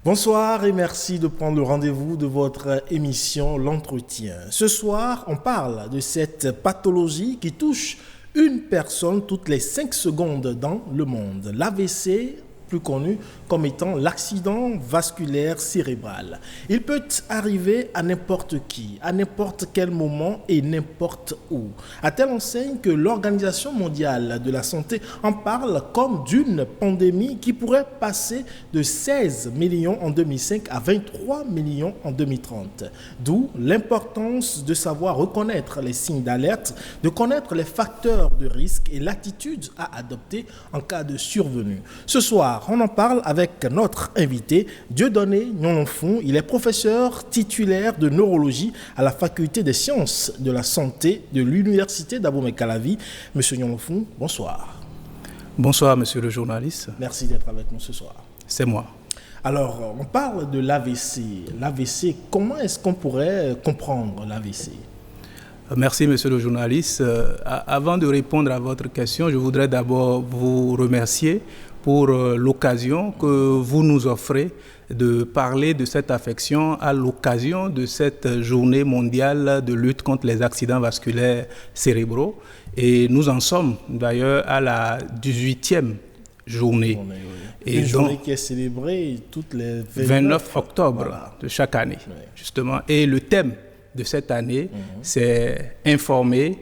Bonsoir et merci de prendre le rendez-vous de votre émission L'Entretien. Ce soir, on parle de cette pathologie qui touche une personne toutes les 5 secondes dans le monde. L'AVC, plus connu comme étant l'accident vasculaire cérébral. Il peut arriver à n'importe qui, à n'importe quel moment et n'importe où. À telle enseigne que l'Organisation mondiale de la santé en parle comme d'une pandémie qui pourrait passer de 16 millions en 2005 à 23 millions en 2030. D'où l'importance de savoir reconnaître les signes d'alerte, de connaître les facteurs de risque et l'attitude à adopter en cas de survenue. Ce soir, on en parle avec notre invité, Dieudonné Nyonlonfou. Il est professeur titulaire de neurologie à la faculté des sciences de la santé de l'université d'Abomey-Calavi. Monsieur Nyonlonfou, bonsoir. Bonsoir, monsieur le journaliste. Merci d'être avec nous ce soir. C'est moi. Alors, on parle de l'AVC. L'AVC, comment est-ce qu'on pourrait comprendre l'AVC ? Merci, monsieur le journaliste. Avant de répondre à votre question, je voudrais d'abord vous remercier pour l'occasion que vous nous offrez de parler de cette affection à l'occasion de cette journée mondiale de lutte contre les accidents vasculaires cérébraux. Et nous en sommes d'ailleurs à la 18e journée. Une journée qui est célébrée toutes les 29 octobre de chaque année, justement. Et le thème de cette année, c'est informer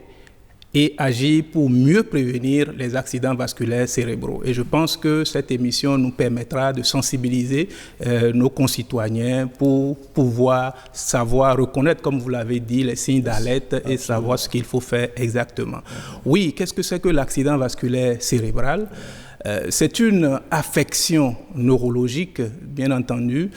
et agir pour mieux prévenir les accidents vasculaires cérébraux. Et je pense que cette émission nous permettra de sensibiliser nos concitoyens pour pouvoir savoir reconnaître, comme vous l'avez dit, les signes d'alerte et savoir ce qu'il faut faire exactement. Oui, qu'est-ce que c'est que l'accident vasculaire cérébral ? C'est une affection neurologique, bien entendu,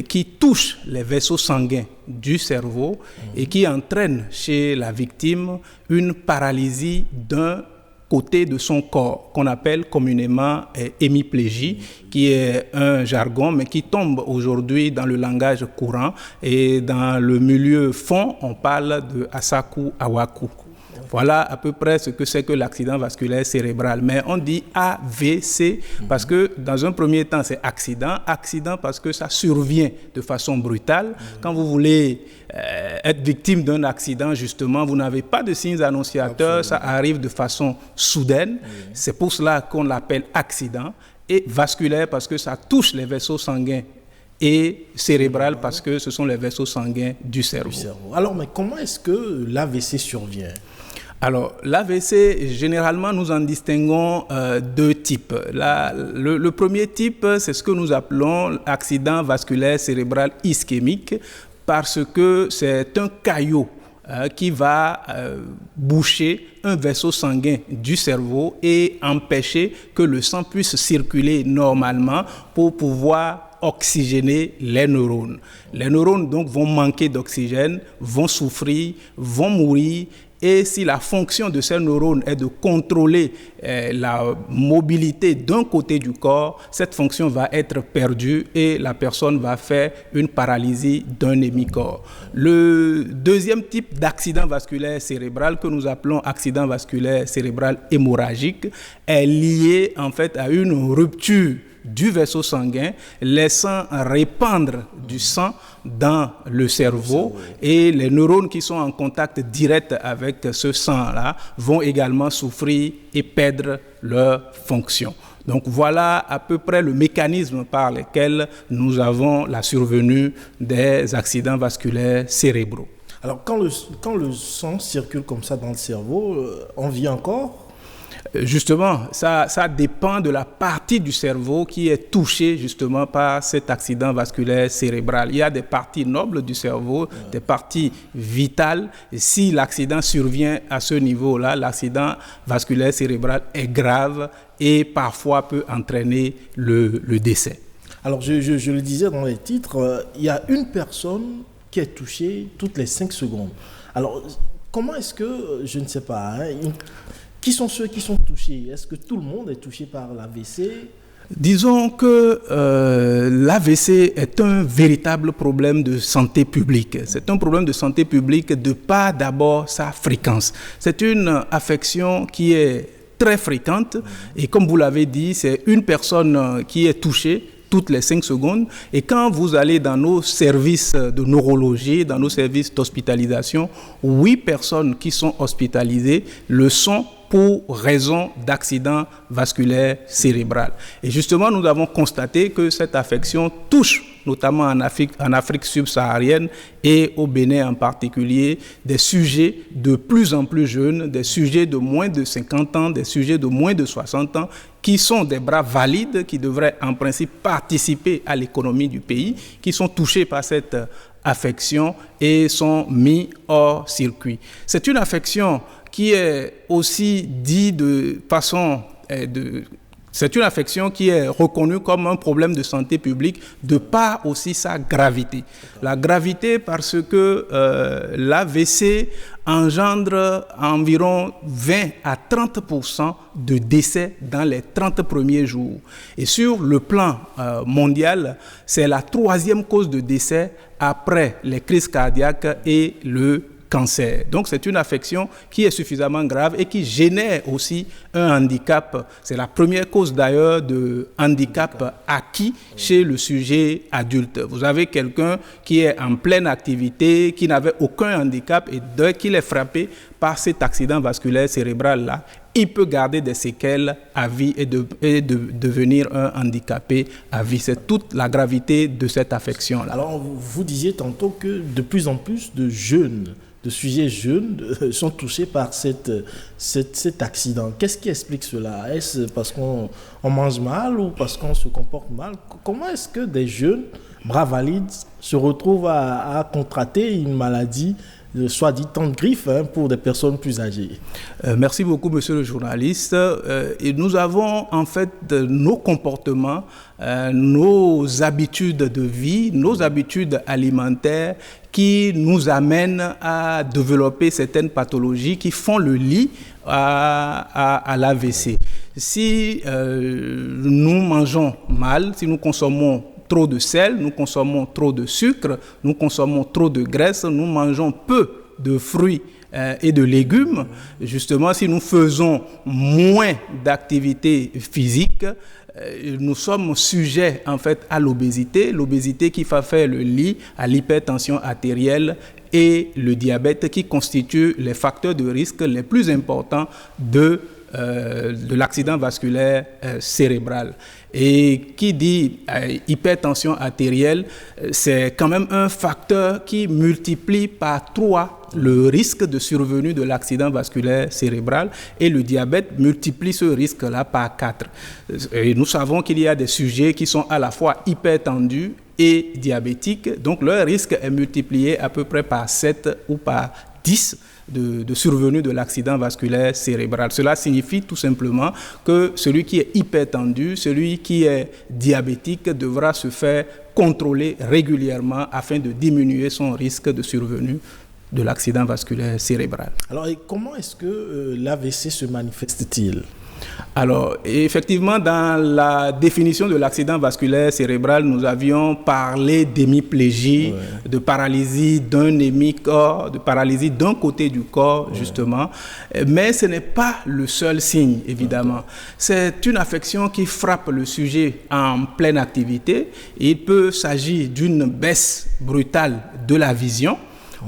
qui touche les vaisseaux sanguins du cerveau et qui entraîne chez la victime une paralysie d'un côté de son corps, qu'on appelle communément hémiplégie, qui est un jargon, mais qui tombe aujourd'hui dans le langage courant. Et dans le milieu fond, on parle de Asaku Awaku. Voilà à peu près ce que c'est que l'accident vasculaire cérébral. Mais on dit AVC parce que dans un premier temps, c'est accident. Accident parce que ça survient de façon brutale. Quand vous voulez être victime d'un accident, justement, vous n'avez pas de signes annonciateurs. Ça arrive de façon soudaine. C'est pour cela qu'on l'appelle accident. Et vasculaire parce que ça touche les vaisseaux sanguins. Et cérébral parce que ce sont les vaisseaux sanguins du cerveau. Alors, mais comment est-ce que l'AVC survient ? Alors, l'AVC, généralement, nous en distinguons deux types. Le premier type, c'est ce que nous appelons accident vasculaire cérébral ischémique, parce que c'est un caillot qui va boucher un vaisseau sanguin du cerveau et empêcher que le sang puisse circuler normalement pour pouvoir oxygéner les neurones. Les neurones donc vont manquer d'oxygène, vont souffrir, vont mourir. Et si la fonction de ces neurones est de contrôler la mobilité d'un côté du corps, cette fonction va être perdue et la personne va faire une paralysie d'un hémicorps. Le deuxième type d'accident vasculaire cérébral que nous appelons accident vasculaire cérébral hémorragique est lié en fait à une rupture du vaisseau sanguin, laissant répandre du sang dans le cerveau et les neurones qui sont en contact direct avec ce sang-là vont également souffrir et perdre leur fonction. Donc voilà à peu près le mécanisme par lequel nous avons la survenue des accidents vasculaires cérébraux. Alors quand le sang circule comme ça dans le cerveau, on vit encore ? Justement, ça dépend de la partie du cerveau qui est touchée justement par cet accident vasculaire cérébral. Il y a des parties nobles du cerveau, des parties vitales. Et si l'accident survient à ce niveau-là, l'accident vasculaire cérébral est grave et parfois peut entraîner le décès. Alors, je le disais dans les titres, il y a une personne qui est touchée toutes les 5 secondes. Alors, comment est-ce que, je ne sais pas, qui sont ceux qui sont touchés ? Est-ce que tout le monde est touché par l'AVC ? Disons que l'AVC est un véritable problème de santé publique. C'est un problème de santé publique de par d'abord sa fréquence. C'est une affection qui est très fréquente et comme vous l'avez dit, c'est une personne qui est touchée toutes les 5 secondes. Et quand vous allez dans nos services de neurologie, dans nos services d'hospitalisation, 8 personnes qui sont hospitalisées le sont pour raison d'accident vasculaire cérébral. Et justement, nous avons constaté que cette affection touche, notamment en Afrique subsaharienne et au Bénin en particulier, des sujets de plus en plus jeunes, des sujets de moins de 50 ans, des sujets de moins de 60 ans, qui sont des bras valides, qui devraient en principe participer à l'économie du pays, qui sont touchés par cette affection et sont mis hors circuit. C'est une affection qui est aussi dit de façon c'est une affection qui est reconnue comme un problème de santé publique de par aussi sa gravité. La gravité parce que l'AVC engendre environ 20 à 30% de décès dans les 30 premiers jours. Et sur le plan mondial, c'est la 3e cause de décès après les crises cardiaques et le cancer. Donc c'est une affection qui est suffisamment grave et qui génère aussi un handicap. C'est la première cause d'ailleurs de handicap acquis chez le sujet adulte. Vous avez quelqu'un qui est en pleine activité, qui n'avait aucun handicap et dès qu'il est frappé par cet accident vasculaire cérébral-là, il peut garder des séquelles à vie et devenir un handicapé à vie. C'est toute la gravité de cette affection-là. Alors, vous disiez tantôt que de plus en plus de jeunes, de sujets jeunes sont touchés par cet accident. Qu'est-ce qui explique cela? Est-ce parce qu'on mange mal ou parce qu'on se comporte mal? Comment est-ce que des jeunes bras valides se retrouvent à contracter une maladie soit dit tant de griffes pour des personnes plus âgées? Merci beaucoup, monsieur le journaliste. Et nous avons en fait nos comportements, nos habitudes de vie, nos habitudes alimentaires qui nous amènent à développer certaines pathologies qui font le lit à l'AVC. Si nous mangeons mal, si nous consommons trop de sel, nous consommons trop de sucre, nous consommons trop de graisse, nous mangeons peu de fruits et de légumes. Justement, si nous faisons moins d'activité physique, nous sommes sujets en fait à l'obésité qui va faire le lit à l'hypertension artérielle et le diabète qui constituent les facteurs de risque les plus importants de l'accident vasculaire cérébral. Et qui dit hypertension artérielle, c'est quand même un facteur qui multiplie par 3 le risque de survenue de l'accident vasculaire cérébral, et le diabète multiplie ce risque-là par 4. Et nous savons qu'il y a des sujets qui sont à la fois hypertendus et diabétiques, donc leur risque est multiplié à peu près par 7 ou par 10 de survenue de l'accident vasculaire cérébral. Cela signifie tout simplement que celui qui est hypertendu, celui qui est diabétique devra se faire contrôler régulièrement afin de diminuer son risque de survenue de l'accident vasculaire cérébral. Alors, et comment est-ce que l'AVC se manifeste-t-il ? Alors, effectivement, dans la définition de l'accident vasculaire cérébral, nous avions parlé d'hémiplégie, de paralysie d'un hémicorps, de paralysie d'un côté du corps, justement. Mais ce n'est pas le seul signe, évidemment. C'est une affection qui frappe le sujet en pleine activité. Il peut s'agir d'une baisse brutale de la vision,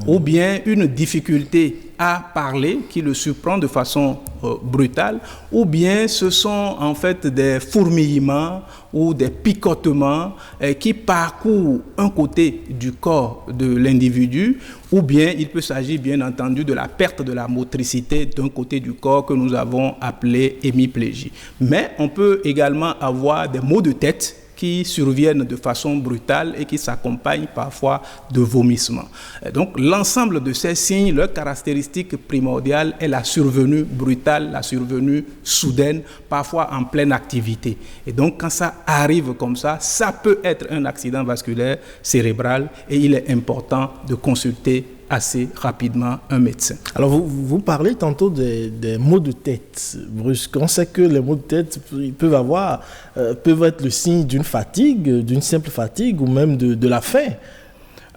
ou bien une difficulté à parler qui le surprend de façon brutale, ou bien ce sont en fait des fourmillements ou des picotements qui parcourent un côté du corps de l'individu, ou bien il peut s'agir bien entendu de la perte de la motricité d'un côté du corps que nous avons appelé hémiplégie. Mais on peut également avoir des maux de tête qui surviennent de façon brutale et qui s'accompagnent parfois de vomissements. Donc l'ensemble de ces signes, leur caractéristique primordiale est la survenue brutale, la survenue soudaine, parfois en pleine activité. Et donc quand ça arrive comme ça peut être un accident vasculaire cérébral et il est important de consulter assez rapidement un médecin. Alors vous parlez tantôt des maux de tête brusques. On sait que les maux de tête peuvent être le signe d'une fatigue, d'une simple fatigue ou même de la faim.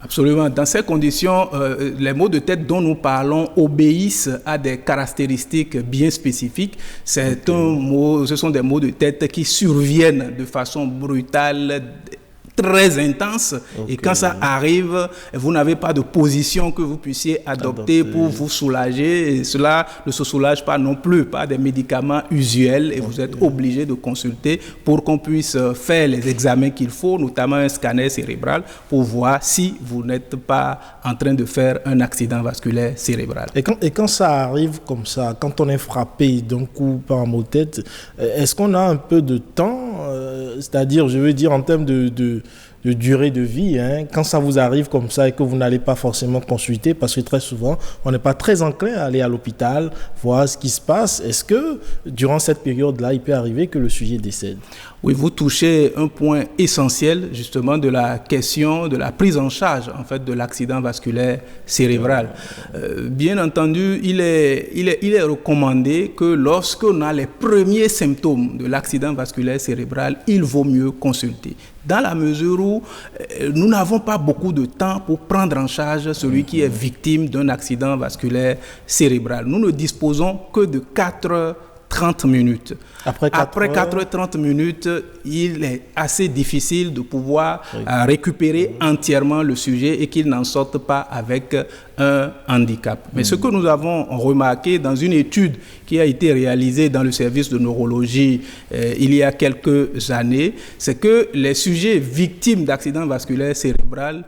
Absolument. Dans ces conditions, les maux de tête dont nous parlons obéissent à des caractéristiques bien spécifiques. Ce sont des maux de tête qui surviennent de façon brutale, très intense, et quand ça arrive, vous n'avez pas de position que vous puissiez adopter pour vous soulager, et cela ne se soulage pas non plus par des médicaments usuels, et vous êtes obligé de consulter pour qu'on puisse faire les examens qu'il faut, notamment un scanner cérébral, pour voir si vous n'êtes pas en train de faire un accident vasculaire cérébral. Et quand ça arrive comme ça, quand on est frappé d'un coup par un mot de tête, est-ce qu'on a un peu de temps, c'est-à-dire, je veux dire, en termes de durée de vie, hein, quand ça vous arrive comme ça et que vous n'allez pas forcément consulter, parce que très souvent, on n'est pas très enclin à aller à l'hôpital, voir ce qui se passe. Est-ce que, durant cette période-là, il peut arriver que le sujet décède? Oui, vous touchez un point essentiel, justement, de la question de la prise en charge, en fait, de l'accident vasculaire cérébral. Bien entendu, il est recommandé que lorsqu'on a les premiers symptômes de l'accident vasculaire cérébral, il vaut mieux consulter. Dans la mesure où nous n'avons pas beaucoup de temps pour prendre en charge celui qui est victime d'un accident vasculaire cérébral. Nous ne disposons que de 4h30 minutes. Après 4h30 minutes, il est assez difficile de pouvoir récupérer entièrement le sujet et qu'il n'en sorte pas avec un handicap. Mais ce que nous avons remarqué dans une étude qui a été réalisée dans le service de neurologie il y a quelques années, c'est que les sujets victimes d'accidents vasculaires cérébraux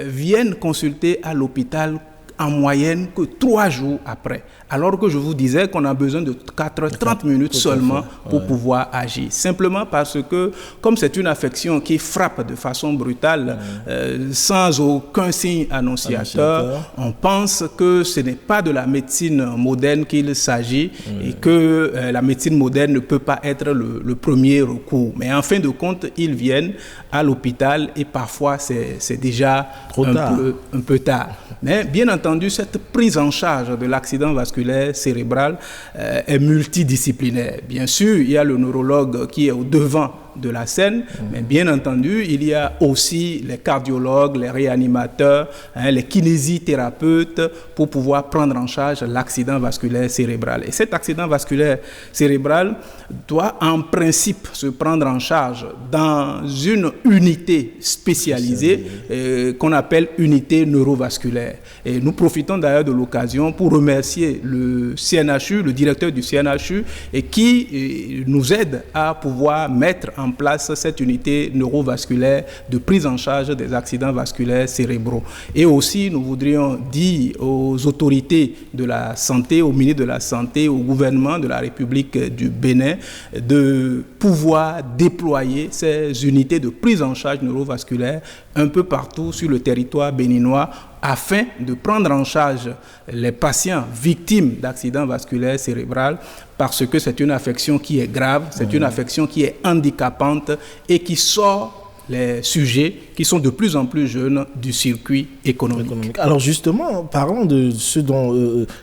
viennent consulter à l'hôpital en moyenne que 3 jours après. Alors que je vous disais qu'on a besoin de 4h30 minutes seulement pour pouvoir agir. Simplement parce que, comme c'est une affection qui frappe de façon brutale, sans aucun signe annonciateur, on pense que ce n'est pas de la médecine moderne qu'il s'agit et que la médecine moderne ne peut pas être le premier recours. Mais en fin de compte, ils viennent à l'hôpital et parfois c'est déjà un peu tard. Mais bien entendu, cette prise en charge de l'accident vasculaire cérébral est multidisciplinaire. Bien sûr, il y a le neurologue qui est au devant de la scène, mais bien entendu, il y a aussi les cardiologues, les réanimateurs, les kinésithérapeutes pour pouvoir prendre en charge l'accident vasculaire cérébral. Et cet accident vasculaire cérébral doit en principe se prendre en charge dans une unité spécialisée qu'on appelle unité neurovasculaire. Et nous profitons d'ailleurs de l'occasion pour remercier le CNHU, le directeur du CNHU, et qui nous aide à pouvoir mettre en place cette unité neurovasculaire de prise en charge des accidents vasculaires cérébraux. Et aussi, nous voudrions dire aux autorités de la santé, au ministre de la Santé, au gouvernement de la République du Bénin, de pouvoir déployer ces unités de prise en charge neurovasculaire un peu partout sur le territoire béninois, afin de prendre en charge les patients victimes d'accidents vasculaires cérébraux, parce que c'est une affection qui est grave, c'est une affection qui est handicapante et qui sort les sujets qui sont de plus en plus jeunes du circuit économique. Alors justement, parlons de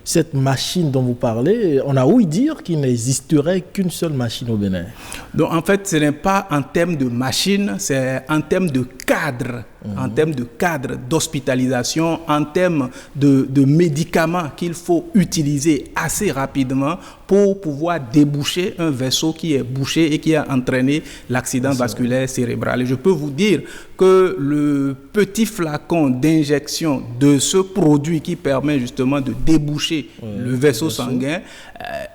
cette machine dont vous parlez. On a ouï dire qu'il n'existerait qu'une seule machine au Bénin. Donc en fait, ce n'est pas en termes de machine, c'est en termes de cadre, en termes de cadre d'hospitalisation, en termes de médicaments qu'il faut utiliser assez rapidement pour pouvoir déboucher un vaisseau qui est bouché et qui a entraîné l'accident vasculaire cérébral. Et je peux vous dire que le petit flacon d'injection de ce produit qui permet justement de déboucher le vaisseau sanguin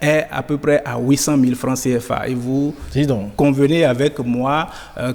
est à peu près à 800 000 francs CFA. Et vous convenez avec moi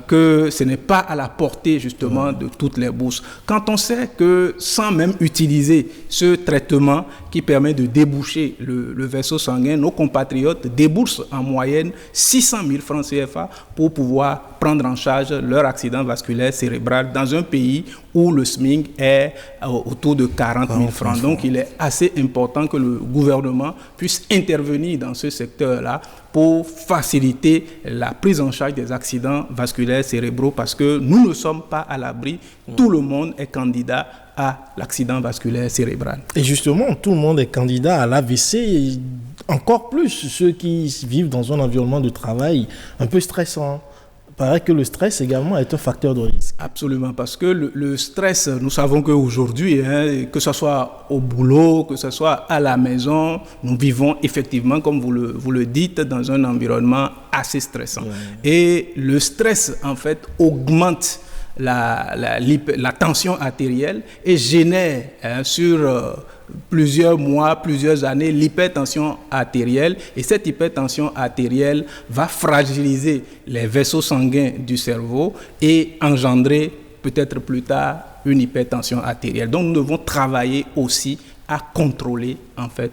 que ce n'est pas à la portée justement de toutes les bourses. Quand on sait que sans même utiliser ce traitement qui permet de déboucher le vaisseau sanguin, nos compatriotes déboursent en moyenne 600 000 francs CFA pour pouvoir prendre en charge leur accident vasculaire cérébral dans un pays où le SMIC est autour de 40 000 francs. Donc, il est assez important que le gouvernement puisse intervenir dans ce secteur-là pour faciliter la prise en charge des accidents vasculaires cérébraux, parce que nous ne sommes pas à l'abri. Tout le monde est candidat à l'accident vasculaire cérébral. Et justement, tout le monde est candidat à l'AVC, encore plus ceux qui vivent dans un environnement de travail un peu stressant. paraît que le stress également est un facteur de risque. Absolument, parce que le stress, nous savons qu'aujourd'hui, que ce soit au boulot, que ce soit à la maison, nous vivons effectivement, comme vous le dites, dans un environnement assez stressant. Et le stress, en fait, augmente la tension artérielle et génère sur plusieurs mois, plusieurs années, l'hypertension artérielle. Et cette hypertension artérielle va fragiliser les vaisseaux sanguins du cerveau et engendrer peut-être plus tard une hypertension artérielle. Donc nous devons travailler aussi à contrôler en fait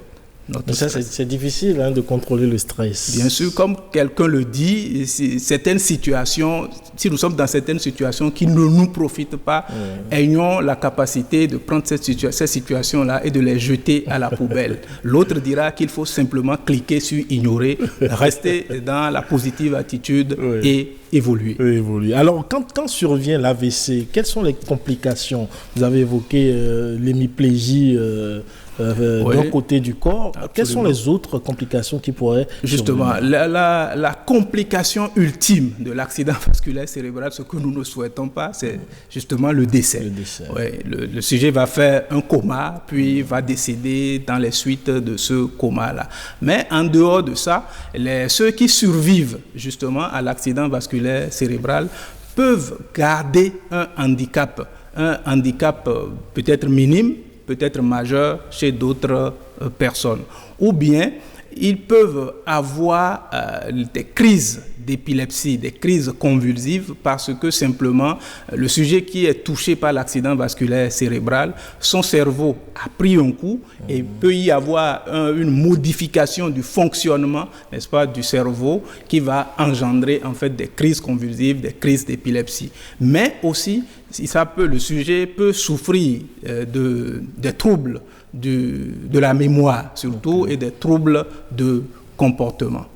notre stress. Ça, c'est difficile de contrôler le stress. Bien sûr, comme quelqu'un le dit, certaines situations, si nous sommes dans certaines situations qui ne nous profitent pas, ayons la capacité de prendre ces situations-là et de les jeter à la poubelle. L'autre dira qu'il faut simplement cliquer sur ignorer, rester dans la positive attitude et évoluer. Alors, quand survient l'AVC, quelles sont les complications? Vous avez évoqué l'hémiplégie d'un côté du corps. Absolument. Quelles sont les autres complications qui pourraient Justement, la complication ultime de l'accident vasculaire cérébral, ce que nous ne souhaitons pas, c'est justement le décès. Le sujet va faire un coma, puis va décéder dans les suites de ce coma-là. Mais en dehors de ça, ceux qui survivent justement à l'accident vasculaire cérébral peuvent garder un handicap peut-être minime, peut-être majeur chez d'autres personnes. Ou bien, ils peuvent avoir des crises d'épilepsie, des crises convulsives, parce que simplement, le sujet qui est touché par l'accident vasculaire cérébral, son cerveau a pris un coup et peut y avoir une modification du fonctionnement, n'est-ce pas, du cerveau qui va engendrer en fait des crises convulsives, des crises d'épilepsie. Mais aussi, le sujet peut souffrir des troubles de la mémoire surtout et des troubles de comportement.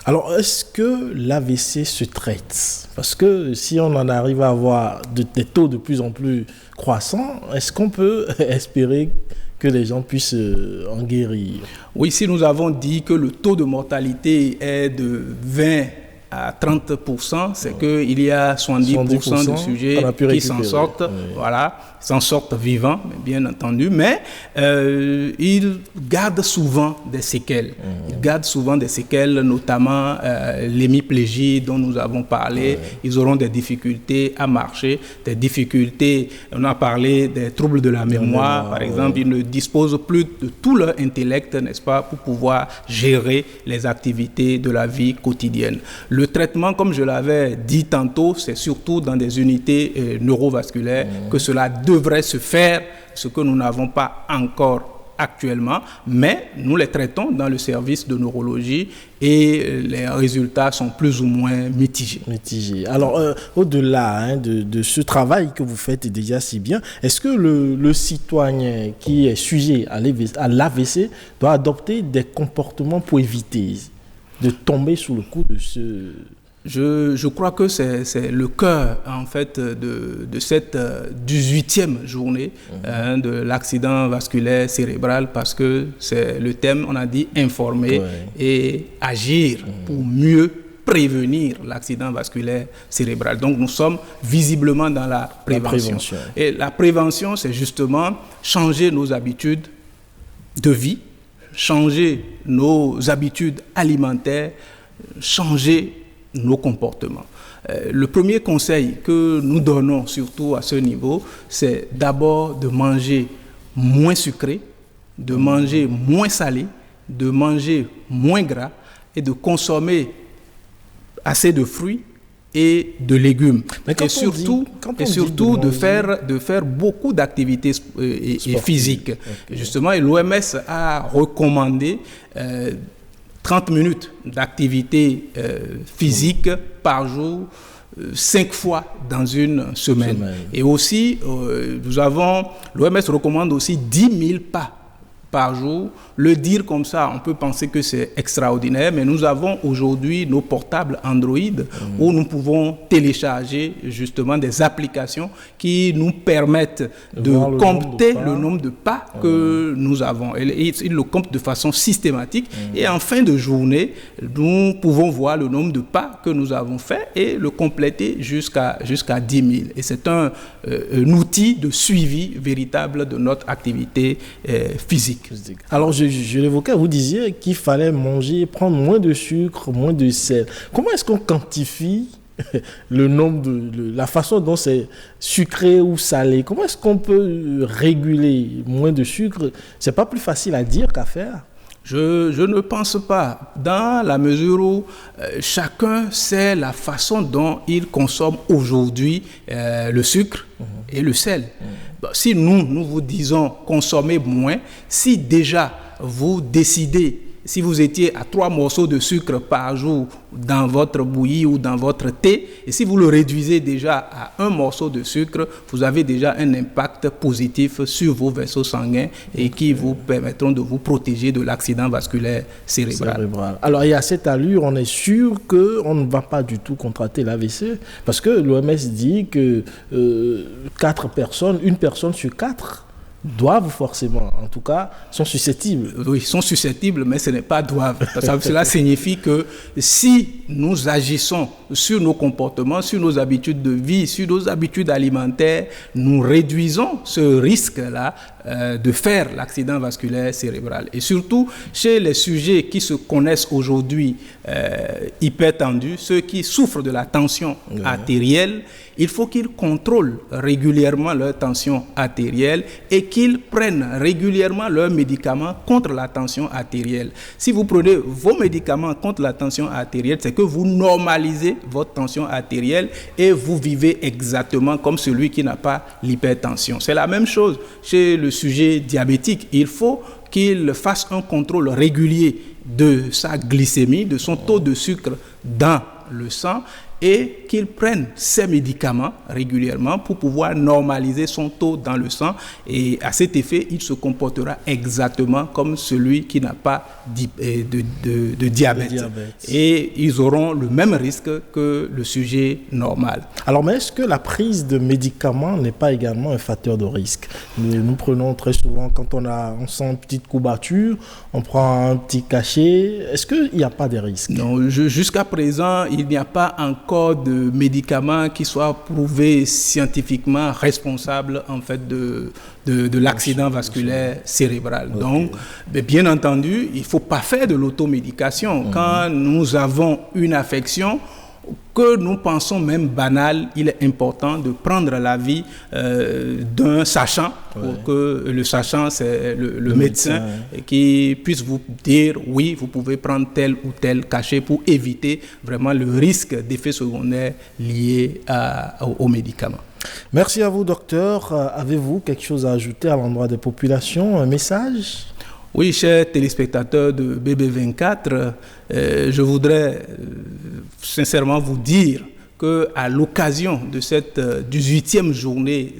Alors, est-ce que l'AVC se traite? Parce que si on en arrive à avoir des taux de plus en plus croissants, est-ce qu'on peut espérer que les gens puissent en guérir? Oui, si nous avons dit que le taux de mortalité est de 20 à 30%, c'est qu'il y a 70% de sujets qui s'en sortent, s'en sortent vivants, bien entendu, mais ils gardent souvent des séquelles. Ils gardent souvent des séquelles, notamment l'hémiplégie dont nous avons parlé. Ils auront des difficultés à marcher, des difficultés, on a parlé des troubles de la mémoire, par exemple. Ils ne disposent plus de tout leur intellect, n'est-ce pas, pour pouvoir gérer les activités de la vie quotidienne. Le traitement, comme je l'avais dit tantôt, c'est surtout dans des unités neurovasculaires que cela devrait se faire, ce que nous n'avons pas encore actuellement, mais nous les traitons dans le service de neurologie et les résultats sont plus ou moins mitigés. Alors, au-delà de ce travail que vous faites déjà si bien, est-ce que le citoyen qui est sujet à l'AVC doit adopter des comportements pour éviter de tomber sous le coup de ce... Je crois que c'est le cœur, en fait, de cette 18e journée de l'accident vasculaire cérébral, parce que c'est le thème, on a dit, informer et agir pour mieux prévenir l'accident vasculaire cérébral. Donc, nous sommes visiblement dans la prévention. Et la prévention, c'est justement changer nos habitudes de vie, changer nos habitudes alimentaires, changer nos comportements. Le premier conseil que nous donnons surtout à ce niveau, c'est d'abord de manger moins sucré, de manger moins salé, de manger moins gras et de consommer assez de fruits et de légumes. Et surtout de faire beaucoup d'activités physiques. Justement, l'OMS a recommandé 30 minutes d'activité physique par jour, 5 fois dans une semaine. Et aussi, l'OMS recommande aussi 10 000 pas par jour. Le dire comme ça, on peut penser que c'est extraordinaire, mais nous avons aujourd'hui nos portables Android où nous pouvons télécharger justement des applications qui nous permettent de compter le nombre de pas que nous avons. Et ils le comptent de façon systématique et en fin de journée, nous pouvons voir le nombre de pas que nous avons fait et le compléter jusqu'à 10 000. Et c'est un outil de suivi véritable de notre activité physique. Alors, je l'évoquais, vous disiez qu'il fallait prendre moins de sucre, moins de sel. Comment est-ce qu'on quantifie le nombre la façon dont c'est sucré ou salé? Comment est-ce qu'on peut réguler moins de sucre? C'est pas plus facile à dire qu'à faire? Je ne pense pas, dans la mesure où chacun sait la façon dont il consomme aujourd'hui le sucre et le sel. Si nous vous disons consommer moins, si déjà vous décidez, si vous étiez à 3 morceaux de sucre par jour dans votre bouillie ou dans votre thé, et si vous le réduisez déjà à 1 morceau de sucre, vous avez déjà un impact positif sur vos vaisseaux sanguins et qui vous permettront de vous protéger de l'accident vasculaire cérébral. Alors, il y a cette allure, on est sûr qu'on ne va pas du tout contracter l'AVC, parce que l'OMS dit que 4 personnes, 1 personne sur 4 doivent forcément, en tout cas, sont susceptibles. Oui, sont susceptibles, mais ce n'est pas doivent. Cela signifie que si nous agissons sur nos comportements, sur nos habitudes de vie, sur nos habitudes alimentaires, nous réduisons ce risque-là de faire l'accident vasculaire cérébral. Et surtout, chez les sujets qui se connaissent aujourd'hui hypertendus, ceux qui souffrent de la tension artérielle, il faut qu'ils contrôlent régulièrement leur tension artérielle et qu'ils prennent régulièrement leurs médicaments contre la tension artérielle. Si vous prenez vos médicaments contre la tension artérielle, c'est que vous normalisez votre tension artérielle et vous vivez exactement comme celui qui n'a pas l'hypertension. C'est la même chose chez le sujet diabétique. Il faut qu'il fasse un contrôle régulier de sa glycémie, de son taux de sucre dans le sang, et qu'il prenne ses médicaments régulièrement pour pouvoir normaliser son taux dans le sang. Et à cet effet, il se comportera exactement comme celui qui n'a pas de diabète. Et ils auront le même risque que le sujet normal. Alors, mais est-ce que la prise de médicaments n'est pas également un facteur de risque? Nous prenons très souvent, quand on sent une petite courbature, on prend un petit cachet. Est-ce qu'il n'y a pas de risques? Non, jusqu'à présent, il n'y a pas encore de médicaments qui soient prouvés scientifiquement responsables en fait de l'accident vasculaire cérébral. Okay. Donc, bien entendu, il ne faut pas faire de l'automédication. Quand nous avons une affection que nous pensons même banale, il est important de prendre l'avis d'un sachant, pour que le sachant, c'est le médecin, qui puisse vous dire, oui, vous pouvez prendre tel ou tel cachet pour éviter vraiment le risque d'effets secondaires liés aux médicaments. Merci à vous, docteur. Avez-vous quelque chose à ajouter à l'endroit des populations, un message ? Oui, chers téléspectateurs de BB24, je voudrais sincèrement vous dire qu'à l'occasion de cette 18e journée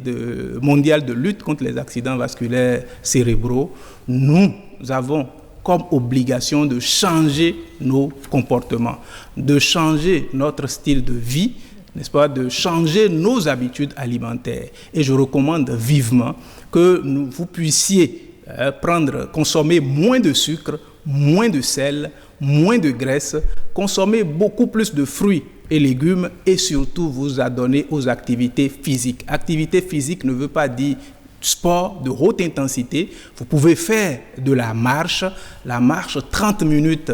mondiale de lutte contre les accidents vasculaires cérébraux, nous avons comme obligation de changer nos comportements, de changer notre style de vie, n'est-ce pas, de changer nos habitudes alimentaires. Et je recommande vivement que vous puissiez consommer moins de sucre, moins de sel, moins de graisse, consommer beaucoup plus de fruits et légumes et surtout vous adonner aux activités physiques. Activité physique ne veut pas dire sport de haute intensité. Vous pouvez faire de la marche 30 minutes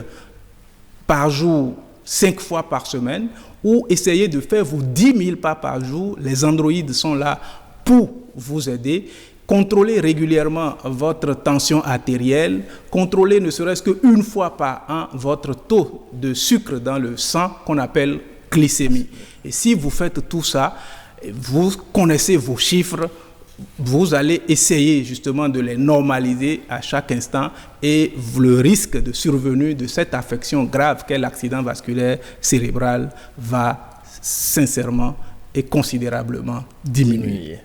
par jour, 5 fois par semaine, ou essayer de faire vos 10 000 pas par jour. Les androïdes sont là pour vous aider. Contrôlez régulièrement votre tension artérielle, contrôlez ne serait-ce qu'une fois par an votre taux de sucre dans le sang qu'on appelle glycémie. Et si vous faites tout ça, vous connaissez vos chiffres, vous allez essayer justement de les normaliser à chaque instant et le risque de survenue de cette affection grave qu'est l'accident vasculaire cérébral va sincèrement et considérablement diminuer.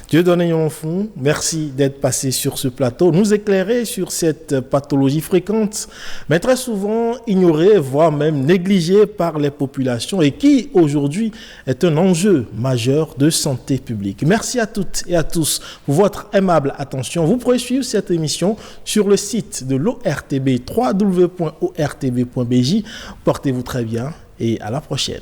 Dieudonné Yonfou, merci d'être passé sur ce plateau, nous éclairer sur cette pathologie fréquente, mais très souvent ignorée, voire même négligée par les populations et qui aujourd'hui est un enjeu majeur de santé publique. Merci à toutes et à tous pour votre aimable attention. Vous pourrez suivre cette émission sur le site de l'ORTB, www.ortb.bj. Portez-vous très bien et à la prochaine.